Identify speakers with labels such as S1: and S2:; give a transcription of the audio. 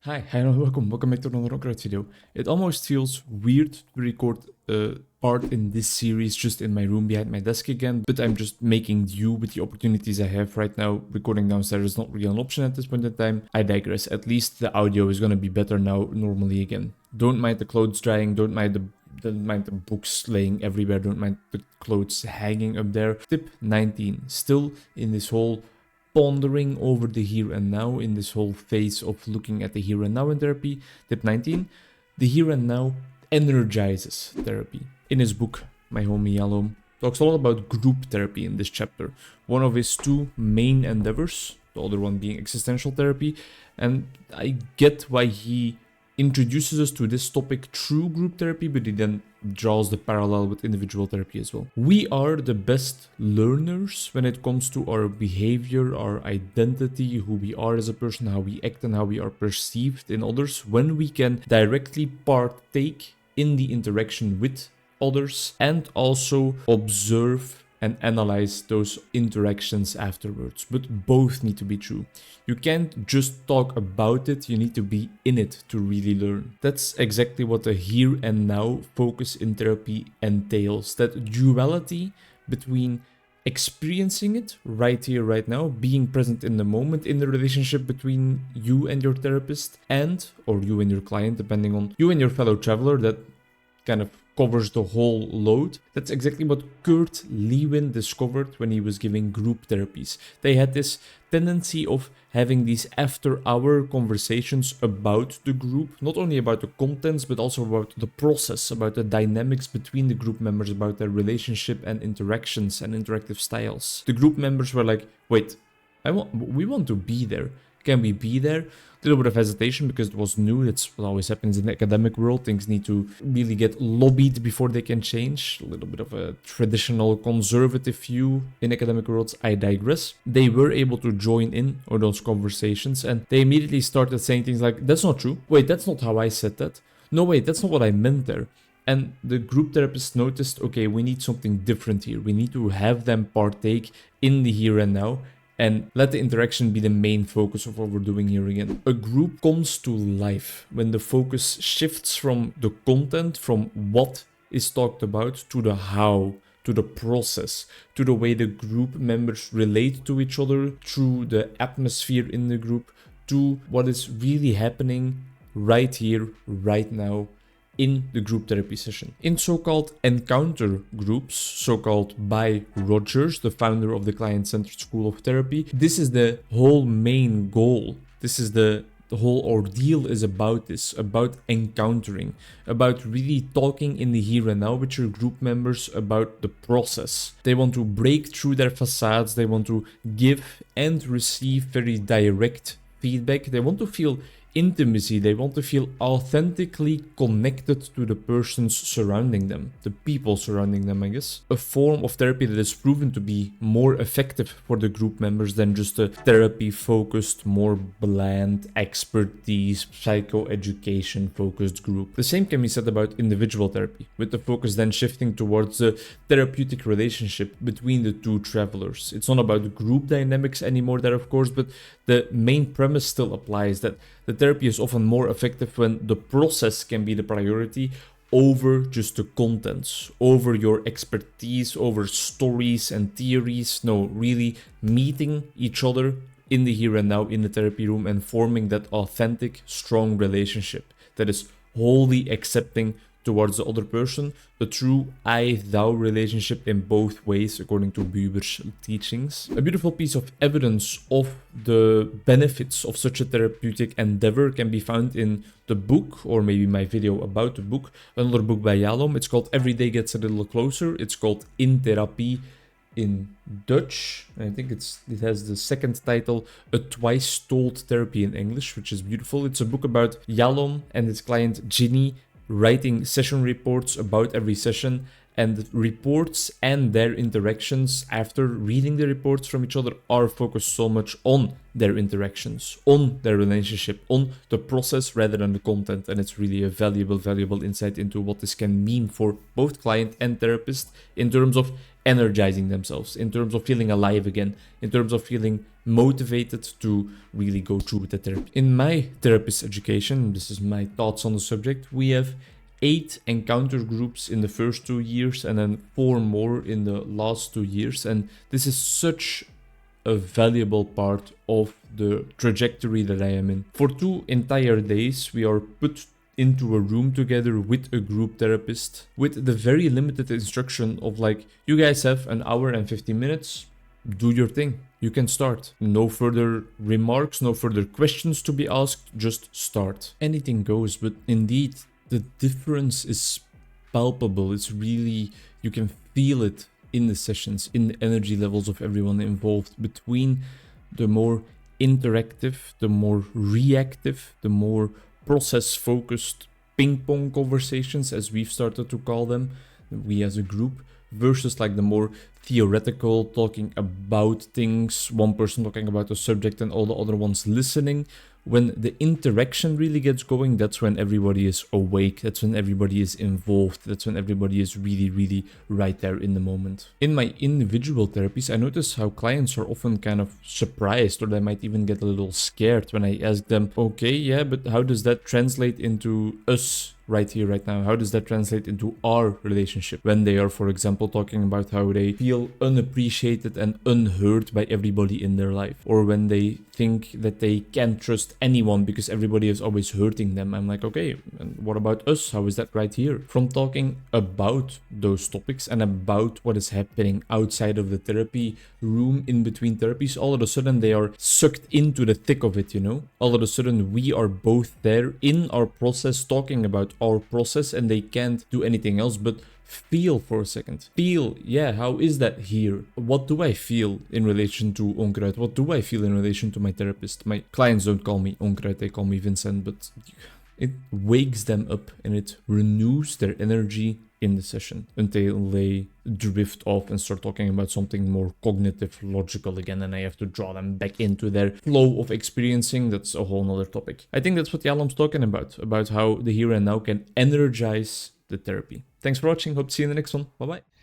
S1: Hi and welcome back to another Onkruid video. It almost feels weird to record a part in this series just in my room behind my desk again, but I'm just making do with the opportunities I have right now. Recording downstairs is not really an option at this point in time. I digress. At least the audio is gonna be better now normally again. Don't mind the clothes drying, don't mind the books laying everywhere, don't mind the clothes hanging up there. Tip 19, still in this whole pondering over the here and now, in this whole phase of looking at the here and now in therapy. Tip 19, the here and now energizes therapy. In his book, my homie Yalom talks a lot about group therapy in this chapter. One of his two main endeavors, the other one being existential therapy, and I get why he introduces us to this topic through group therapy, but he then draws the parallel with individual therapy as well. We are the best learners when it comes to our behavior, our identity, who we are as a person, how we act and how we are perceived in others, when we can directly partake in the interaction with others and also observe and analyze those interactions afterwards. But both need to be true. You can't just talk about it, you need to be in it to really learn. That's exactly what the here and now focus in therapy entails. That duality between experiencing it right here, right now, being present in the moment in the relationship between you and your therapist or you and your client, depending on you and your fellow traveler, that kind of covers the whole load. That's exactly what Kurt Lewin discovered when he was giving group therapies. They had this tendency of having these after-hour conversations about the group, not only about the contents, but also about the process, about the dynamics between the group members, about their relationship and interactions and interactive styles. The group members were like, wait, we want to be there. Can we be there? A little bit of hesitation because it was new. That's what always happens in the academic world. Things need to really get lobbied before they can change. A little bit of a traditional conservative view in academic worlds. I digress. They were able to join in on those conversations and they immediately started saying things like, that's not true. Wait, that's not how I said that. No, wait, that's not what I meant there. And the group therapist noticed, okay, we need something different here. We need to have them partake in the here and now and let the interaction be the main focus of what we're doing here again. A group comes to life when the focus shifts from the content, from what is talked about, to the how, to the process, to the way the group members relate to each other, through the atmosphere in the group, to what is really happening right here, right now, in the group therapy session. In so-called encounter groups, so-called by Rogers, the founder of the client-centered school of therapy, this is the whole main goal. This is the whole ordeal is about this, about encountering, about really talking in the here and now with your group members about the process. They want to break through their facades, they want to give and receive very direct feedback, they want to feel intimacy, they want to feel authentically connected to the persons surrounding them, the people surrounding them, I guess. A form of therapy that is proven to be more effective for the group members than just a therapy-focused, more bland, expertise, psychoeducation focused group. The same can be said about individual therapy, with the focus then shifting towards the therapeutic relationship between the two travelers. It's not about group dynamics anymore there, of course, but the main premise still applies, that the therapy is often more effective when the process can be the priority over just the contents, over your expertise, over stories and theories. No, really meeting each other in the here and now in the therapy room and forming that authentic, strong relationship that is wholly accepting towards the other person, a true I-thou relationship in both ways, according to Buber's teachings. A beautiful piece of evidence of the benefits of such a therapeutic endeavor can be found in the book, or maybe my video about the book, another book by Yalom. It's called Every Day Gets a Little Closer. It's called In Therapie in Dutch. I think it has the second title, A Twice Told Therapy in English, which is beautiful. It's a book about Yalom and his client Ginny writing session reports about every session, and reports and their interactions after reading the reports from each other are focused so much on their interactions, on their relationship, on the process rather than the content. And it's really a valuable insight into what this can mean for both client and therapist in terms of energizing themselves, in terms of feeling alive again, in terms of feeling motivated to really go through with the therapy. In my therapist education, this is my thoughts on the subject, we have 8 encounter groups in the first 2 years and then 4 more in the last 2 years. And this is such a valuable part of the trajectory that I am in. For 2 entire days, we are put into a room together with a group therapist with the very limited instruction of like, you guys have an hour and 50 minutes, do your thing. You can start. No further remarks, no further questions to be asked, just start. Anything goes, but indeed, the difference is palpable. It's really, you can feel it in the sessions, in the energy levels of everyone involved, between the more interactive, the more reactive, the more process-focused ping-pong conversations, as we've started to call them, we as a group, versus like the more theoretical, talking about things, one person talking about a subject and all the other ones listening. When the interaction really gets going, that's when everybody is awake, that's when everybody is involved, that's when everybody is really, really right there in the moment. In my individual therapies, I notice how clients are often kind of surprised, or they might even get a little scared when I ask them, okay, yeah, but how does that translate into us right here, right now? How does that translate into our relationship? When they are, for example, talking about how they feel unappreciated and unheard by everybody in their life, or when they think that they can't trust anyone because everybody is always hurting them. I'm like, okay, and what about us? How is that right here? From talking about those topics and about what is happening outside of the therapy room in between therapies, all of a sudden they are sucked into the thick of it, you know? All of a sudden we are both there in our process, talking about our process, and they can't do anything else but feel for a second. Feel, yeah, how is that here? What do I feel in relation to Onkruid? What do I feel in relation to my therapist? My clients don't call me Onkruid, they call me Vincent, but it wakes them up and it renews their energy in the session until they drift off and start talking about something more cognitive, logical again, and I have to draw them back into their flow of experiencing. That's a whole nother topic. I think that's what Yalom's talking about how the here and now can energize the therapy. Thanks for watching. Hope to see you in the next one. Bye bye.